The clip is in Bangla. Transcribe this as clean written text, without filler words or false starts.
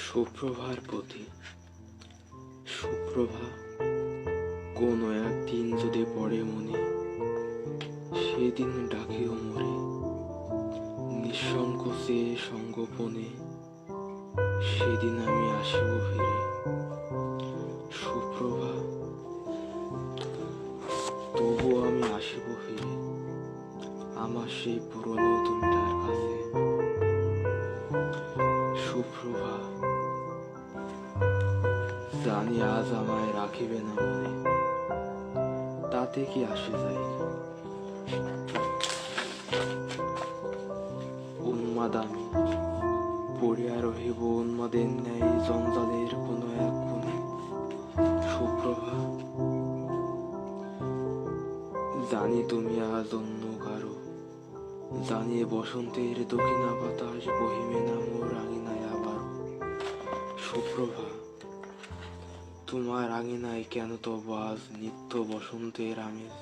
সুপ্রভার প্রতি সুপ্রভা কোনো একদিন যদি পড়ে মনে, সেদিন ডাকিও মোরে নিঃসংকোচে সঙ্গোপনে, সেদিন আমি আসিব ফিরে। সুপ্রভা, তবু আমি আসিব ফিরে আমার সেই পুরনো তুমিটার কাছে। সুপ্রভা, জানি আজ আমায় রাখিবে না মনে, তাতে কি আসে যায়। উন্মাদ আমি পড়িয়া রহিব উন্মাদের ন্যায় জঞ্জালের কোনো এক কোণে। সুপ্রভা, জানি তুমি আজ অন্য কারো, জানি বসন্তের দক্ষিণা বাতাস বহিবে না মোর আঙিনায় আবারও। সুপ্রভা, তোমার আঙিনায় কেন তব আজ নিত্য বসন্তের আমেজ?